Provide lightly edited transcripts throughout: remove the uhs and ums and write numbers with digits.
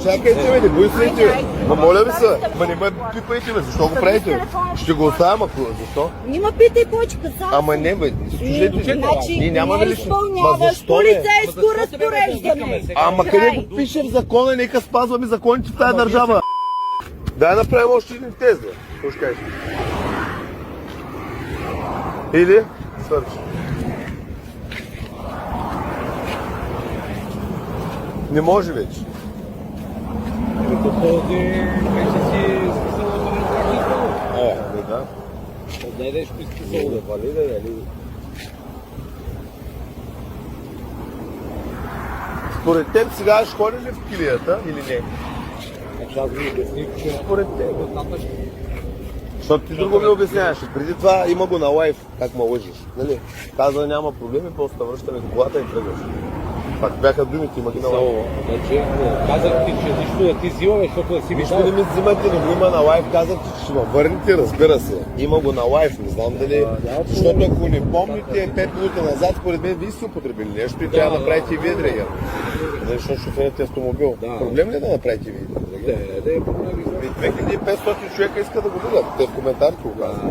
Чакайте, бе, не бойте. Ма моля ви се, ма не ме пипайте, бе, защо го правите? Ще го оставям, ако защо? Нима питай почка, само. Ама не, бе, слушайте. Значи, Ние няма да ли ще... Ма изпълняваш защо, бе? полицейско разпореждане. Ама къде го пише в закона, нека спазваме законите в тази държава. Дай направим още един тест, бе. Какво кажеш? Или? Свърши. Не може вече. Като този вече си списал да Да. отдадеш по списал да валида, дали? Според теб сега ще ходи ли в килията или не? Аз ви обясних, че Според теб. достатъчно. Защото ти друго ми обясняваш. Преди това има го на лайф, как ме лъжиш. Нали? Каза няма проблеми, просто връщаме до колата и тръгваш. Пак бяха думите, има ги на лайф. Значи, казах ти, че нищо да ти взимаме, защото да си Нищо не ми взимате, не го има на лайф. Казах, че ще ме върнете, разбира се. Има го на лайф, не знам дали. Защото ако не помните 5 минути назад, според мен вие сте употребили нещо и трябва да направите и вие дрегер. Защото шофирате автомобил. Проблем ли е да направите и вие дрегер? да е проблем. 2500 човека искат да го видят. Те в коментарите го казват.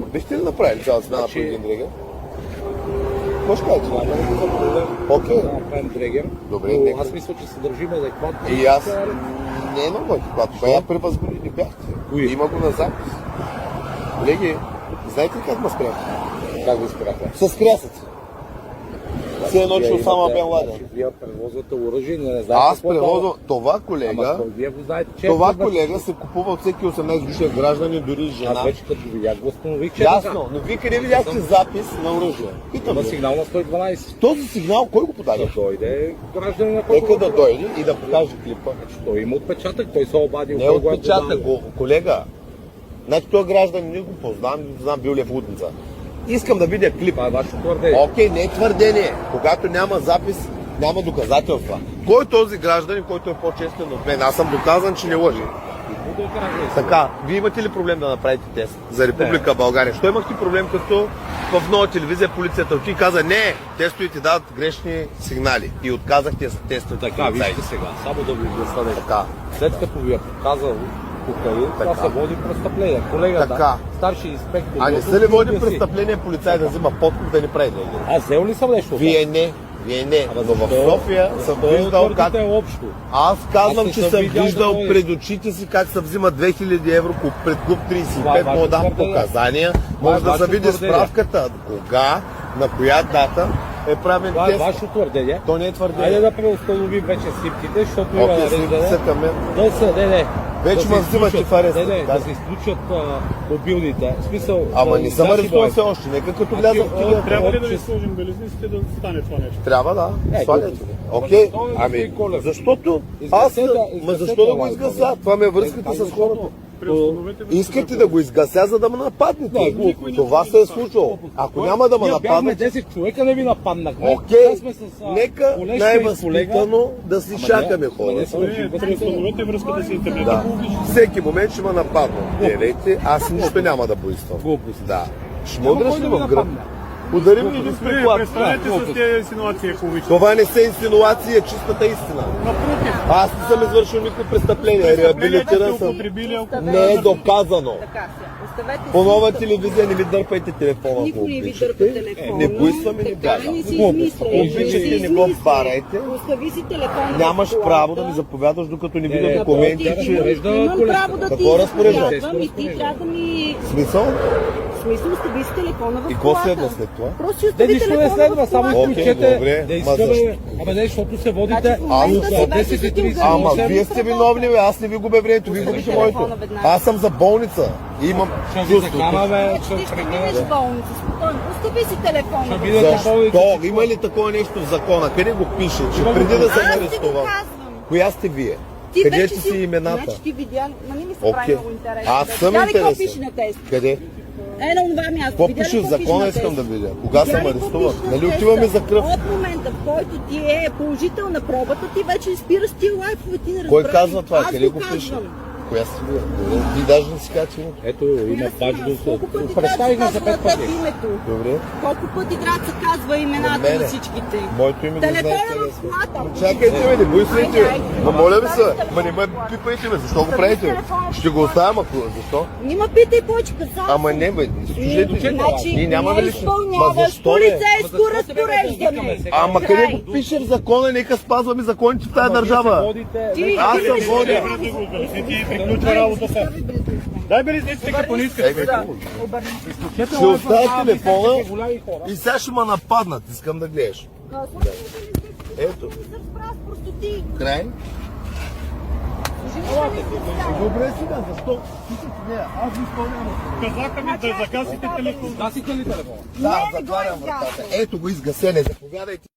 Бихте ли направили цяла смяна по един дрегер? Какво ще кажете? Окей. Да направим дрегер. Добре, Но нека. аз мисля, че се държим адекватно. И аз не е много адекватно. Бая при вас години бяхте. Има го на запис. Колеги, знаете ли как ме спряха? Как ви спряха? С крясъци. Все едно, че Осама Бен Ладен. Вие превозвате оръжие, не знаете. Аз превозвам това колега. Ама вие го знаете, че Това колега се купува от всеки 18 годишен гражданин, дори жена. Аз вече като видях го установих, че Ясно, но вие къде видяхте запис на оръжие? Питам има ви. сигнал на 112. Този сигнал кой го подаде? Да дойде гражданин на който Нека да дойде и да покаже клипа. Той има отпечатък, той се обадил. Не е отпечатък, колега. Значи този гражданин не го познавам, не знам бил ли е в Лудница. Искам да видя клип. Това е вашето твърдение. Окей, не е твърдение. Когато няма запис, няма доказателства. Кой е този гражданин, който е по-честен от мен? Аз съм доказан, че не лъжи. Така, вие имате ли проблем да направите тест за Република България? Що имахте проблем, като в нова телевизия полицията отиде и каза не, тестовете дават грешни сигнали и отказахте за тестовете. Така, вижте сега, само да ви обясня. Така. След като ви е показал кокаин, това се води престъпление. Колега, Така. да, старши инспектор. А не са ли води престъпление полицай да взима подкуп да не прави дрегер? Аз взел ли съм нещо? Вие не. Но в София съм виждал как... общо. Аз казвам, Аз че не съм съм видял виждал да пред очите си как се взима 2000 евро пред клуб 35, Това е мога да дам ваше твърдение. показания. Това е Може да се ваше види твърдение. справката, кога, на коя дата е правен Това е тест. ваше твърдение. То не е Хайде твърдение. да преустановим вече снимките, защото има Окей, снимките са към мен. Да са, не. Вече да ме се взимате изключат- в ареста, Не, така да ли? се изключат мобилните. В смисъл, Ама не съм значи, арестуван бе, все още, нека като вляза в килията. Трябва ли да ви сложим белезниците да стане това нещо? Трябва, да. Е, Сваляте. добре. Окей, Защо, ами, господин Колев? защото аз... Изгасете Ма защо да го лайфа, изгася? бе. Това ми е връзката с хората. Преустановете връзката. Искате да го изгася, за да ме нападнете. Не, глупо. Това се е случило. Ако няма да ме Ние бяхме нападнете, 10 човека, не ви нападнахме. окей, Сега сме с, нека колежка и най-възпитано да си шакаме не хора. съм Преустановете връзката с интернета. Да. Всеки момент ще ме нападна. Гледайте, аз нищо няма да поискам. Глупост. Да. Ще ме удреш кой ли да ви в гръб? нападне? Удари ми един приклад. Престанете с тези инсинуации, ако обичате. Това не са инсинуации, е чистата истина. Напротив, Аз не съм извършил никакво престъпление. Реабилитиран сте съм. употребили Не е доказано. Така се. Оставете По нова си. телевизия не ви дърпайте телефона, ако Никой не ви обичате. дърпа телефона. Не поискам и не Така бягам. не си Глупост. измисляй. Ако обичате, не го барайте. Остави си телефона. Нямаш в колата. право да ми заповядаш, докато не видя не, документи, да, че... разпорежда Имам колежката. право да ти Какво разпорежда? разпореждам и ти трябва да ми... Смисъл? В смисъл, остави си телефона в И какво колата. следва след това? Просто си Да, остави нищо не телефона следва, в само колата. Окей, изключете добре. да Ма искаме, защо? ама не, защото се водите Значи, в момента Аз- си вече си ти Ама организирал вие сте правата. виновни, бе. Аз не ви губя времето, вие губите моето. телефона веднага. Аз съм за болница. И имам ще ви чувството. закараме, Ти ще минеш в болница, спокойно. Остави си телефона. Ще в видите колата. болница. Защо? Има ли такова нещо в закона? Къде го пише? Че Има го преди да пише. съм Аз ти го арестуван. казвам. Коя сте вие? Ти Къде вече сте си имената? Значи ти видя, ма не ми се Окей. прави много интересно. Аз съм Видя ли какво интересен. пише на тест? Къде? На това място. Какво Видя ли пише в какво закона, на искам да теста? видя. Кога Видя съм ли какво арестуван? пише на Нали теста? отиваме за кръв? От момента, в който ти е положителна пробата, ти вече спираш тия лайфове, ти не разбраш. Кой казва това? Аз Къде го го пише? казвам. Коя си? Ти даже не си каза, че има. Ето, има бач Колко пъти до... Представих трябва на да за се 5 казва пъти. името? Добре. Колко пъти трябва да се казва имената мене. на всичките? Моето име го знаете Телефона къде в сме. колата. Чакайте ме, не бойте. Айде. Ма моля ви се, ма не ме пипайте ме, защо го правите? Ще го оставям, ако защо? Нима питай повече каза. Ама не бе, слушайте, Значи ние нямаме не ли... Ма изпълняваш защо не? полицейско разпореждане. Ама къде го пише в закона, нека спазваме законите в тази държава. Аз съм водя. Ти приключва работата. Дай белезниците, като не искаш. Ще оставя телефона и сега ще ме нападнат, искам да гледаш. Ето. Край. Добре сега, защо? Аз ви изпълнявам. Казаха ми да загасите телефон. Гасите ли телефона? Да, затварям вратата. Ето го изгасене, заповядайте.